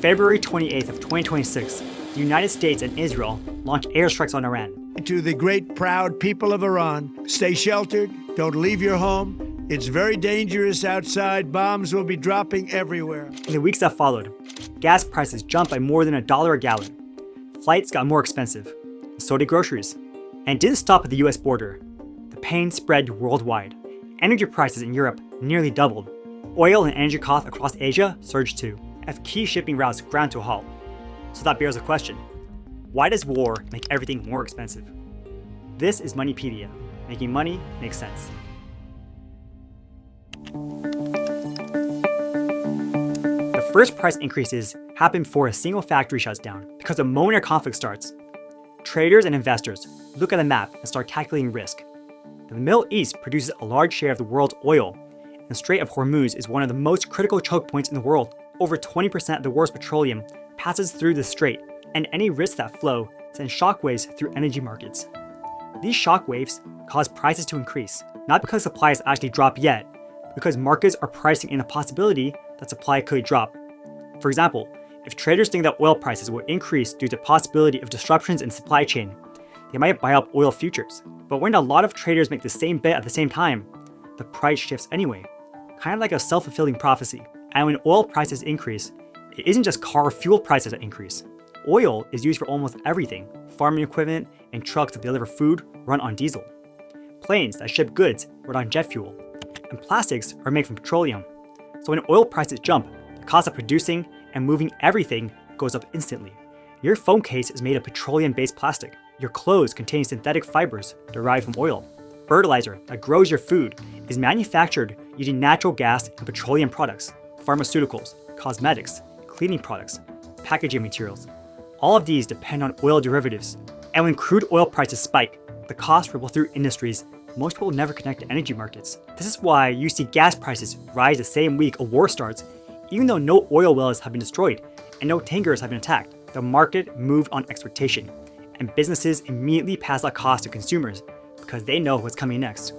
February 28th of 2026, the United States and Israel launched airstrikes on Iran. To the great, proud people of Iran, stay sheltered, don't leave your home. It's very dangerous outside. Bombs will be dropping everywhere. In the weeks that followed, gas prices jumped by more than $1 a gallon. Flights got more expensive, and so did groceries. And it didn't stop at the US border. The pain spread worldwide. Energy prices in Europe nearly doubled. Oil and energy costs across Asia surged too, as key shipping routes ground to a halt. So that bears a question. Why does war make everything more expensive? This is Moneypedia, making money make sense. The first price increases happen before a single factory shuts down, because the moment a conflict starts, traders and investors look at a map and start calculating risk. The Middle East produces a large share of the world's oil, and the Strait of Hormuz is one of the most critical choke points in the world. Over 20% of the world's petroleum passes through the strait, and any risks that flow send shockwaves through energy markets. These shockwaves cause prices to increase, not because supply has actually dropped yet, but because markets are pricing in the possibility that supply could drop. For example, if traders think that oil prices will increase due to the possibility of disruptions in supply chain, they might buy up oil futures. But when a lot of traders make the same bet at the same time, the price shifts anyway, kind of like a self-fulfilling prophecy. And when oil prices increase, it isn't just car fuel prices that increase. Oil is used for almost everything. Farming equipment and trucks that deliver food run on diesel. Planes that ship goods run on jet fuel. And plastics are made from petroleum. So when oil prices jump, the cost of producing and moving everything goes up instantly. Your phone case is made of petroleum-based plastic. Your clothes contain synthetic fibers derived from oil. Fertilizer that grows your food is manufactured using natural gas and petroleum products. Pharmaceuticals, cosmetics, cleaning products, packaging materials. All of these depend on oil derivatives. And when crude oil prices spike, the costs ripple through industries most people never connect to energy markets. This is why you see gas prices rise the same week a war starts, even though no oil wells have been destroyed and no tankers have been attacked. The market moved on expectation, and businesses immediately pass that cost to consumers because they know what's coming next.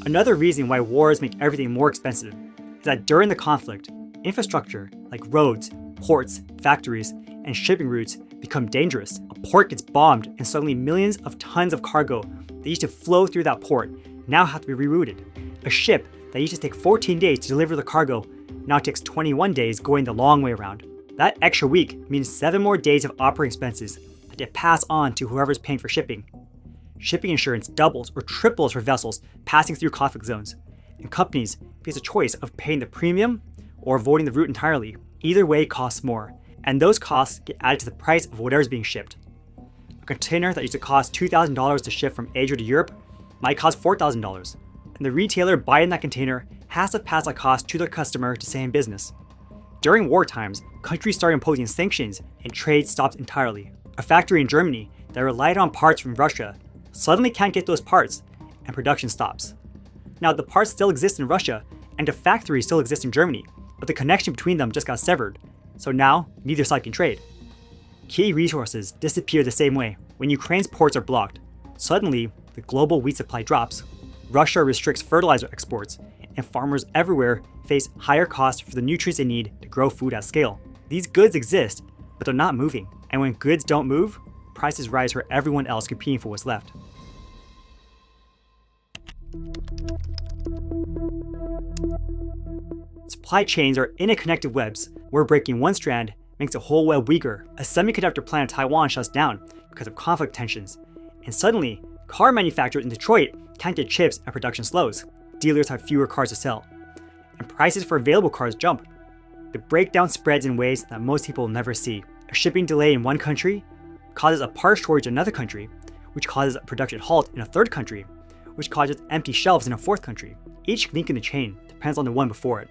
Another reason why wars make everything more expensive is that during the conflict, infrastructure like roads, ports, factories, and shipping routes become dangerous. A port gets bombed and suddenly millions of tons of cargo that used to flow through that port now have to be rerouted. A ship that used to take 14 days to deliver the cargo now takes 21 days going the long way around. That extra week means 7 more days of operating expenses that get passed on to whoever's paying for shipping. Shipping insurance doubles or triples for vessels passing through conflict zones, and companies face a choice of paying the premium or avoiding the route entirely. Either way costs more, and those costs get added to the price of whatever's being shipped. A container that used to cost $2,000 to ship from Asia to Europe might cost $4,000, and the retailer buying that container has to pass that cost to their customer to stay in business. During war times, countries started imposing sanctions and trade stopped entirely. A factory in Germany that relied on parts from Russia suddenly can't get those parts, and production stops. Now, the parts still exist in Russia, and the factory still exists in Germany, but the connection between them just got severed, so now neither side can trade. Key resources disappear the same way. When Ukraine's ports are blocked, suddenly the global wheat supply drops. Russia restricts fertilizer exports, and farmers everywhere face higher costs for the nutrients they need to grow food at scale. These goods exist, but they're not moving, and when goods don't move, prices rise for everyone else competing for what's left. Supply chains are interconnected webs where breaking one strand makes the whole web weaker. A semiconductor plant in Taiwan shuts down because of conflict tensions, and suddenly, car manufacturers in Detroit can't get chips and production slows. Dealers have fewer cars to sell, and prices for available cars jump. The breakdown spreads in ways that most people never see. A shipping delay in one country causes a part shortage in another country, which causes a production halt in a third country, which causes empty shelves in a fourth country. Each link in the chain depends on the one before it,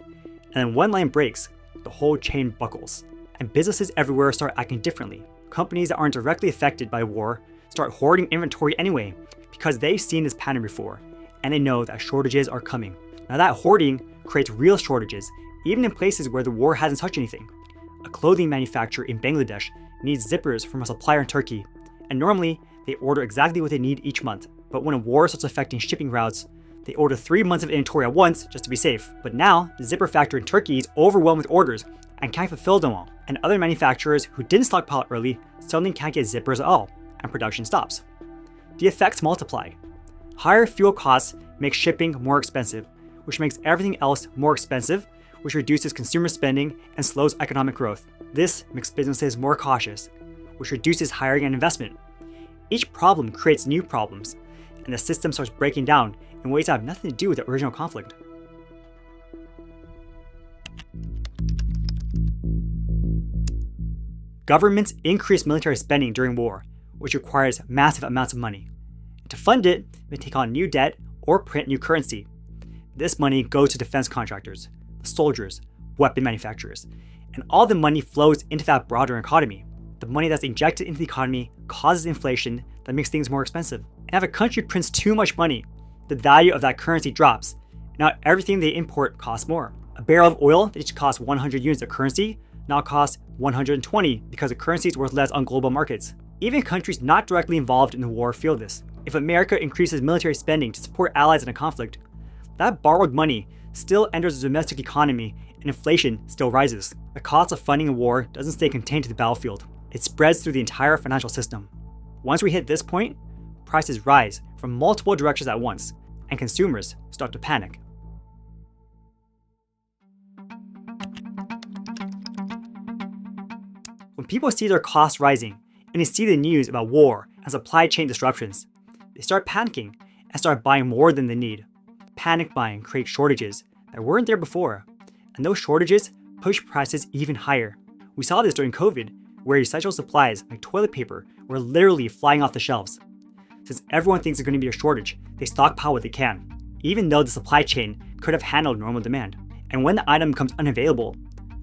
and when one line breaks, the whole chain buckles. And businesses everywhere start acting differently. Companies that aren't directly affected by war start hoarding inventory anyway, because they've seen this pattern before, and they know that shortages are coming. Now that hoarding creates real shortages, even in places where the war hasn't touched anything. A clothing manufacturer in Bangladesh needs zippers from a supplier in Turkey, and normally they order exactly what they need each month. But when a war starts affecting shipping routes, They order 3 months of inventory at once just to be safe. But now, the zipper factory in Turkey is overwhelmed with orders and can't fulfill them all. And other manufacturers who didn't stockpile early suddenly can't get zippers at all, and production stops. The effects multiply. Higher fuel costs make shipping more expensive, which makes everything else more expensive, which reduces consumer spending and slows economic growth. This makes businesses more cautious, which reduces hiring and investment. Each problem creates new problems, and the system starts breaking down in ways that have nothing to do with the original conflict. Governments increase military spending during war, which requires massive amounts of money. To fund it, they take on new debt or print new currency. This money goes to defense contractors, the soldiers, weapon manufacturers, and all the money flows into that broader economy. The money that's injected into the economy causes inflation that makes things more expensive. And if a country prints too much money, the value of that currency drops. Now everything they import costs more. A barrel of oil that used to cost 100 units of currency now costs 120 because the currency is worth less on global markets. Even countries not directly involved in the war feel this. If America increases military spending to support allies in a conflict, that borrowed money still enters the domestic economy and inflation still rises. The cost of funding a war doesn't stay contained to the battlefield. It spreads through the entire financial system. Once we hit this point, prices rise from multiple directions at once, and consumers start to panic. When people see their costs rising, and they see the news about war and supply chain disruptions, they start panicking and start buying more than they need. Panic buying creates shortages that weren't there before, and those shortages push prices even higher. We saw this during COVID, where essential supplies like toilet paper were literally flying off the shelves. Since everyone thinks there's going to be a shortage, they stockpile what they can, even though the supply chain could have handled normal demand. And when the item becomes unavailable,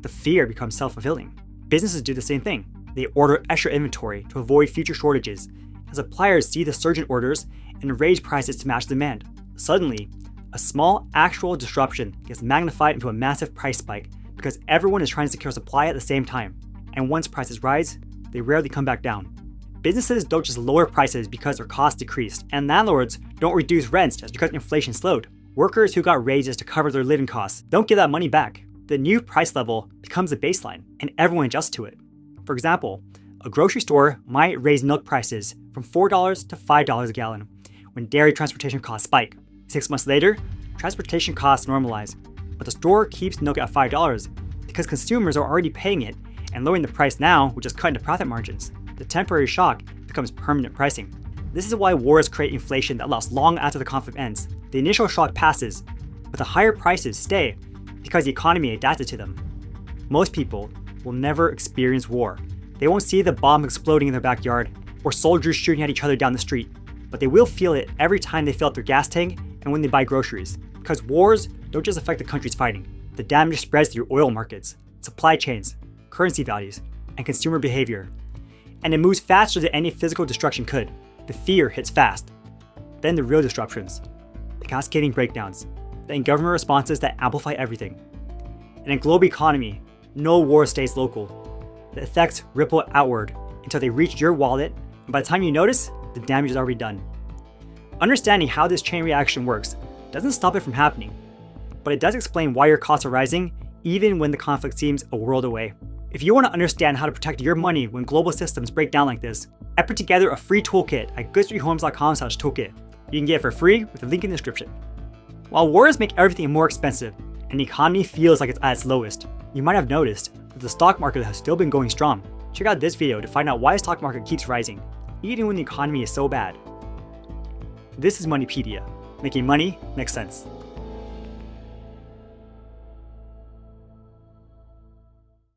the fear becomes self-fulfilling. Businesses do the same thing. They order extra inventory to avoid future shortages, and suppliers see the surge in orders and raise prices to match demand. Suddenly, a small actual disruption gets magnified into a massive price spike because everyone is trying to secure supply at the same time. And once prices rise, they rarely come back down. Businesses don't just lower prices because their costs decreased, and landlords don't reduce rents just because inflation slowed. Workers who got raises to cover their living costs don't get that money back. The new price level becomes the baseline, and everyone adjusts to it. For example, a grocery store might raise milk prices from $4 to $5 a gallon when dairy transportation costs spike. 6 months later, transportation costs normalize, but the store keeps milk at $5 because consumers are already paying it, and lowering the price now would just cut into profit margins. The temporary shock becomes permanent pricing. This is why wars create inflation that lasts long after the conflict ends. The initial shock passes, but the higher prices stay because the economy adapted to them. Most people will never experience war. They won't see the bomb exploding in their backyard or soldiers shooting at each other down the street, but they will feel it every time they fill up their gas tank and when they buy groceries. Because wars don't just affect the countries fighting. The damage spreads through oil markets, supply chains, currency values, and consumer behavior. And it moves faster than any physical destruction could. The fear hits fast. Then the real disruptions, the cascading breakdowns, then government responses that amplify everything. In a global economy, no war stays local. The effects ripple outward until they reach your wallet, and by the time you notice, the damage is already done. Understanding how this chain reaction works doesn't stop it from happening, but it does explain why your costs are rising even when the conflict seems a world away. If you want to understand how to protect your money when global systems break down like this, I put together a free toolkit at goodstreethomes.com/toolkit. You can get it for free with a link in the description. While wars make everything more expensive and the economy feels like it's at its lowest, you might have noticed that the stock market has still been going strong. Check out this video to find out why the stock market keeps rising, even when the economy is so bad. This is Moneypedia, making money make sense.